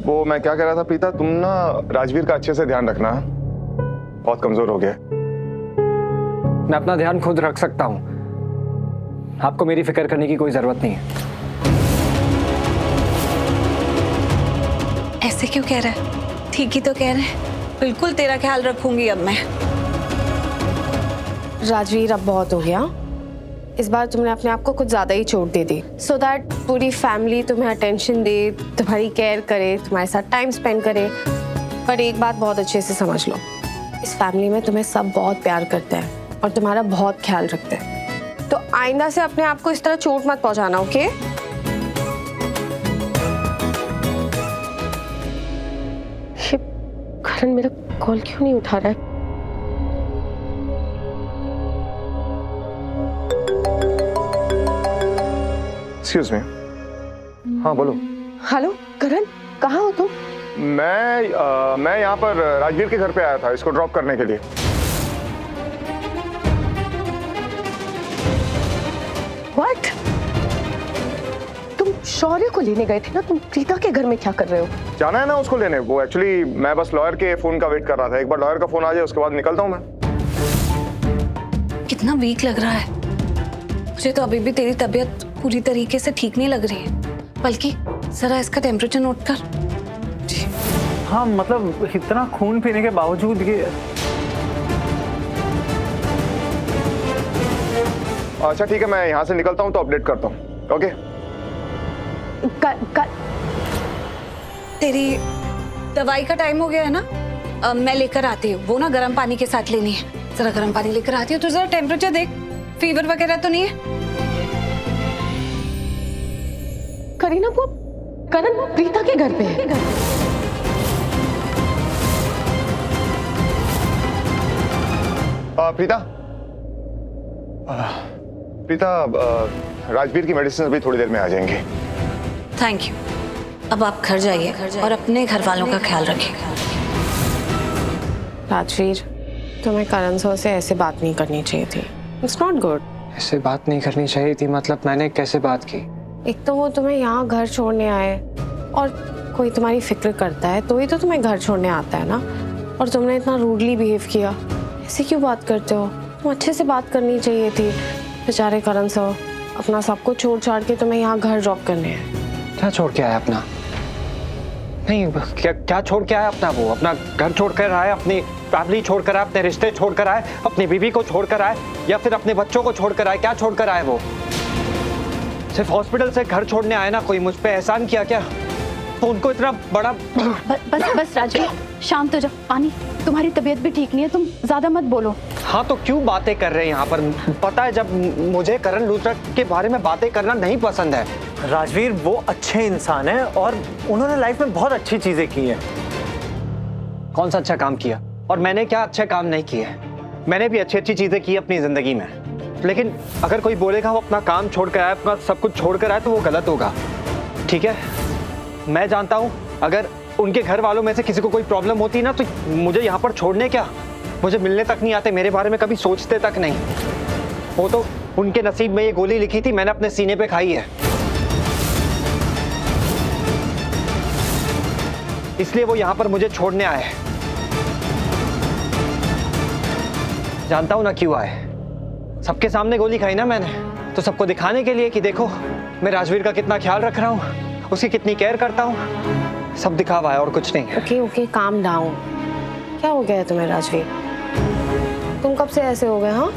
वो मैं क्या कह रहा था प्रीता, तुम ना राजवीर का अच्छे से ध्यान रखना, बहुत कमजोर हो गया। मैं अपना ध्यान खुद रख सकता हूँ, आपको मेरी फिक्र करने की कोई जरूरत नहीं है। ऐसे क्यों कह रहा है? ठीक ही तो कह रहे हैं। बिल्कुल तेरा ख्याल रखूंगी अब मैं। राजवीर अब बहुत हो गया, इस बार तुमने अपने आप को कुछ ज्यादा ही चोट दे दी, सो दैट पूरी फैमिली तुम्हें अटेंशन दे, तुम्हारी केयर करे, तुम्हारे साथ टाइम स्पेंड करे। पर एक बात बहुत अच्छे से समझ लो, इस फैमिली में तुम्हें सब बहुत प्यार करते हैं और तुम्हारा बहुत ख्याल रखते हैं। तो आइंदा से अपने आप को इस तरह चोट मत पहुंचाना, ओके? करण मेरा कॉल क्यों नहीं उठा रहा है? Excuse me. हाँ बोलो। हेलो करण, कहाँ हो तुम? मैं यहाँ पर राजवीर के घर पे आया था इसको ड्रॉप करने के लिए। व्हाट? तुम शौर्य को लेने गए थे ना? तुम प्रीता के घर में क्या कर रहे हो? जाना है ना उसको लेने। वो एक्चुअली मैं बस लॉयर के फोन का वेट कर रहा था, एक बार लॉयर का फोन आ जाए उसके बाद निकलता हूँ मैं। कितना वीक लग रहा है मुझे तो। अभी भी तेरी तबीयत पूरी तरीके से ठीक नहीं लग रही है। बल्कि जरा इसका टेम्परेचर नोट कर। हाँ मतलब इतना खून पीने के बावजूद ये। अच्छा ठीक है, मैं यहाँ से निकलता हूँ तो अपडेट करता हूँ। ओके। तेरी दवाई का टाइम हो गया है ना? मैं लेकर आती हूँ। वो ना गर्म पानी के साथ लेनी है। जरा गर्म पानी लेकर आती हूँ। तो जरा टेम्परेचर देख, फीवर वगैरह तो नहीं है? करीना, वो करण वो प्रीता के घर पे है। प्रीता राजवीर की मेडिसिन अभी थोड़ी देर में आ जाएंगी। Thank you. अब आप घर जाइए और अपने घर वालों का ख्याल रखिए। राजवीर, तुम्हें करण सर से ऐसे बात नहीं करनी चाहिए थी। It's not good. ऐसे बात नहीं करनी चाहिए थी मतलब? मैंने कैसे बात की? एक तो वो तुम्हें यहाँ घर छोड़ने आए, और कोई तुम्हारी फिक्र करता है तो ही तो तुम्हें घर छोड़ने आता है ना। और तुमने इतना रूडली बिहेव किया। ऐसे क्यों बात करते हो? तुम अच्छे से बात करनी चाहिए थी। बेचारे करण सर अपना सब कुछ छोड़ छाड़ के तुम्हें यहाँ घर ड्रॉप करने हैं। क्या छोड़ के आया अपना? नहीं, क्या छोड़ के आया अपना? वो अपना घर छोड़ कर आए, अपनी फैमिली छोड़ कर आए, अपने रिश्ते छोड़ कर आए, अपनी बीवी को छोड़ कर आए, या फिर अपने बच्चों को छोड़ कर आए? क्या छोड़ कर आए वो? सिर्फ हॉस्पिटल से घर छोड़ने आए ना? कोई मुझ पे एहसान किया क्या? तो उनको इतना बड़ा। बस राजवीर, शांत हो जाओ। पानी, तुम्हारी तबीयत भी ठीक नहीं है, तुम ज्यादा मत बोलो। हाँ तो क्यों बातें कर रहे हैं यहाँ पर? पता है जब मुझे करण लूथरा के बारे में बातें करना नहीं पसंद है। राजवीर वो अच्छे इंसान है और उन्होंने लाइफ में बहुत अच्छी चीजें की हैं। कौन सा अच्छा काम किया? और मैंने क्या अच्छे काम नहीं किए? मैंने भी अच्छी अच्छी चीजें की अपनी जिंदगी में। लेकिन अगर कोई बोलेगा वो अपना काम छोड़ कर आए, अपना सब कुछ छोड़ कर आए, तो वो गलत होगा। ठीक है, मैं जानता हूँ अगर उनके घर वालों में से किसी को कोई प्रॉब्लम होती ना तो मुझे यहाँ पर छोड़ने क्या, मुझे मिलने तक नहीं आते, मेरे बारे में कभी सोचते तक नहीं। वो तो उनके नसीब में ये गोली लिखी थी, मैंने अपने सीने पे खाई है। इसलिए वो यहाँ पर मुझे छोड़ने आए हैं। जानता हूँ ना क्यों आए। सबके सामने गोली खाई ना मैंने, तो सबको दिखाने के लिए कि देखो मैं राजवीर का कितना ख्याल रख रहा हूँ, उसकी कितनी केयर करता हूँ। सब दिखावा है और कुछ नहीं है। Okay calm down. क्या हो गया है तुम्हें राजवीर? तुम कब से ऐसे हो गए? हाँ,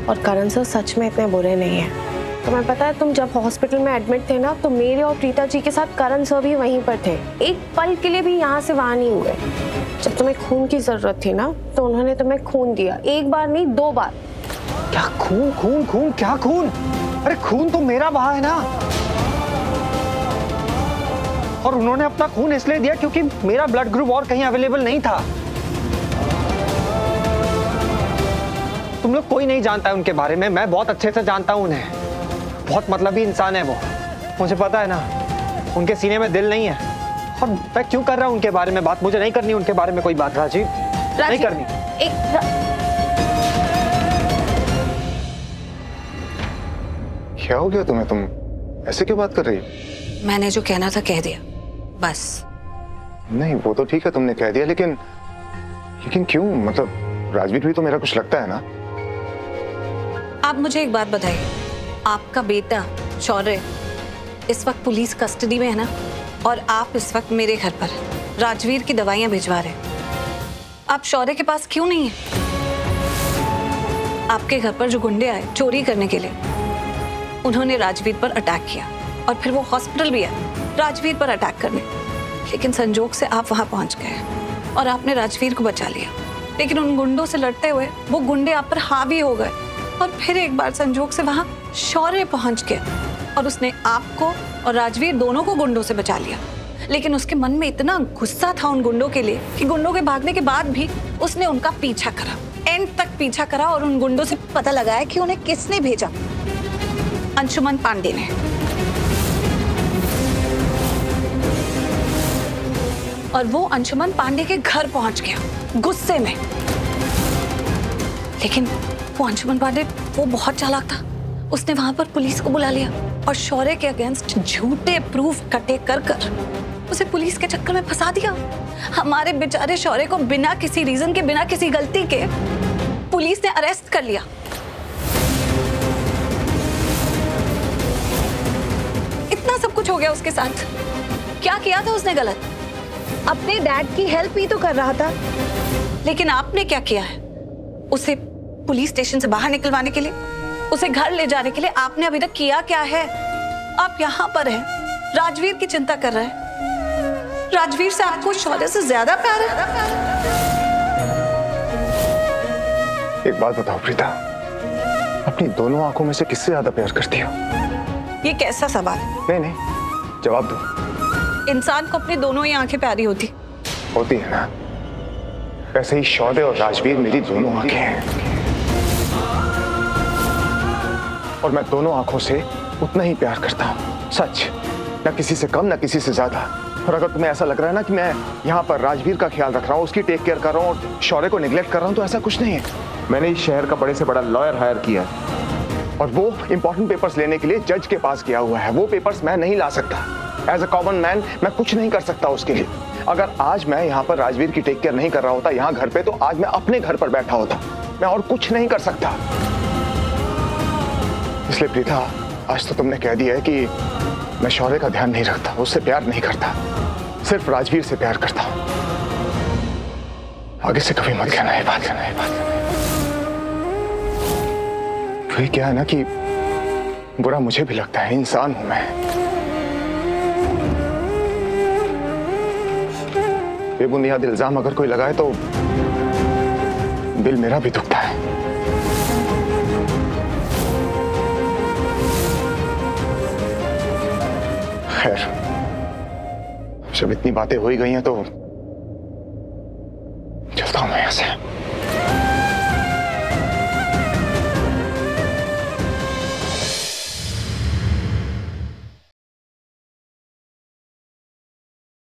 और करण सर सच में इतने बुरे नहीं है। तुम्हें पता है तुम जब हॉस्पिटल में एडमिट थे ना, तो मेरे और प्रीता जी के साथ करण सर भी वहीं पर थे। एक पल के लिए भी यहाँ से वहां नहीं हुए। जब तुम्हें खून की जरूरत थी ना, तो उन्होंने तुम्हें खून दिया। एक बार नहीं, 2 बार। क्या खून खून खून? क्या खून? अरे खून तो मेरा बहा है ना। और उन्होंने अपना खून इसलिए दिया क्योंकि मेरा ब्लड ग्रुप और कहीं अवेलेबल नहीं था। तुम लोग कोई नहीं जानता है उनके बारे में, मैं बहुत अच्छे से जानता हूं उन्हें। बहुत मतलबी इंसान है वो, मुझे पता है ना। उनके सीने में दिल नहीं है। और मैं क्यों कर रहा हूं उनके बारे में बात? मुझे नहीं करनी उनके बारे में कोई बात। राजीव नहीं करनी। क्या हो गया तुम्हें? तुम ऐसे क्यों बात कर रही हो? मैंने जो कहना था कह दिया, बस। नहीं वो तो ठीक है, तुमने कह दिया, लेकिन क्यों? मतलब राजवीर भी तो मेरा कुछ लगता है ना। आप मुझे एक बात बताइए, आपका बेटा शौर्य इस वक्त पुलिस कस्टडी में है ना, और आप इस वक्त मेरे घर पर राजवीर की दवाइयां भिजवा रहे हैं। आप शौर्य के पास क्यों नहीं है? आपके घर पर जो गुंडे आए चोरी करने के लिए, उन्होंने राजवीर पर अटैक किया और फिर वो हॉस्पिटल भी आए राजवीर पर अटैक करने, लेकिन संजोग से आप वहां पहुंच गए और आपने राजवीर को बचा लिया। लेकिन उन गुंडों से लड़ते हुए वो गुंडे आप पर हावी हो गए और फिर एक बार संजोग से वहां शौर्य पहुंच गया और उसने आपको और राजवीर दोनों को गुंडों से बचा लिया। लेकिन उसके मन में इतना गुस्सा था उन गुंडों के लिए कि गुंडों के भागने के बाद भी उसने उनका पीछा करा, एंड तक पीछा करा, और उन गुंडों से पता लगाया कि उन्हें किसने भेजा। अंशुमन पांडे ने। और वो अंशुमन पांडे के घर पहुंच गया गुस्से में। लेकिन वो अंशुमन पांडे वो बहुत चालाक था, उसने वहां पर पुलिस को बुला लिया और शौर्य के अगेंस्ट झूठे प्रूफ इकट्ठे कर उसे पुलिस के चक्कर में फंसा दिया। हमारे बेचारे शौर्य को बिना किसी रीजन के, बिना किसी गलती के पुलिस ने अरेस्ट कर लिया। इतना सब कुछ हो गया उसके साथ। क्या किया था उसने गलत? अपने डैड की हेल्प ही तो कर रहा था। लेकिन आपने क्या किया है? उसे पुलिस स्टेशन से बाहर निकलवाने के लिए, उसे घर ले जाने के लिए आपने अभी तक किया क्या है? आप यहाँ पर हैं, राजवीर की चिंता कर रहे हैं। राजवीर से आपको शौर्य से ज्यादा प्यार है। एक बात बताओ प्रीता, अपनी दोनों आंखों में से किससे ज्यादा प्यार करती हो? ये कैसा सवाल? नहीं, जवाब दो। इंसान को अपनी दोनों ही आंखें प्यारी होती है ना? वैसे ही शौर्य और राजवीर मेरी दोनों आंखें हैं, और मैं दोनों आंखों से उतना ही प्यार करता हूँ, सच। न किसी से कम, न किसी से ज्यादा। और अगर तुम्हें ऐसा लग रहा है ना कि मैं यहाँ पर राजवीर का ख्याल रख रहा हूँ, उसकी टेक केयर कर रहा हूँ और शौर्य को निगलेक्ट कर रहा हूँ, तो ऐसा कुछ नहीं है। मैंने इस शहर का बड़े से बड़ा लॉयर हायर किया है और वो इंपॉर्टेंट पेपर्स लेने के लिए जज के पास गया हुआ है। वो पेपर्स मैं नहीं ला सकता। एज अ कॉमन मैन मैं कुछ नहीं कर सकता उसके लिए। अगर आज मैं यहाँ पर राजवीर की टेक केयर नहीं कर रहा होता यहाँ घर पे, तो आज मैं अपने घर पर बैठा होता। मैं और कुछ नहीं कर सकता। इसलिए प्रीता, आज तो तुमने कह दिया है कि मैं शौर्य का ध्यान नहीं रखता, उससे प्यार नहीं करता, सिर्फ राजवीर से प्यार करता हूं। आगे से कभी मत कहना ये बात। वही क्या है ना कि बुरा मुझे भी लगता है, इंसान हूं मैं। बेबुनियाद इल्जाम अगर कोई लगाए तो दिल मेरा भी दुखता है। खैर, जब इतनी बातें हो ही गई हैं तो चलता हूं मैं यहां से।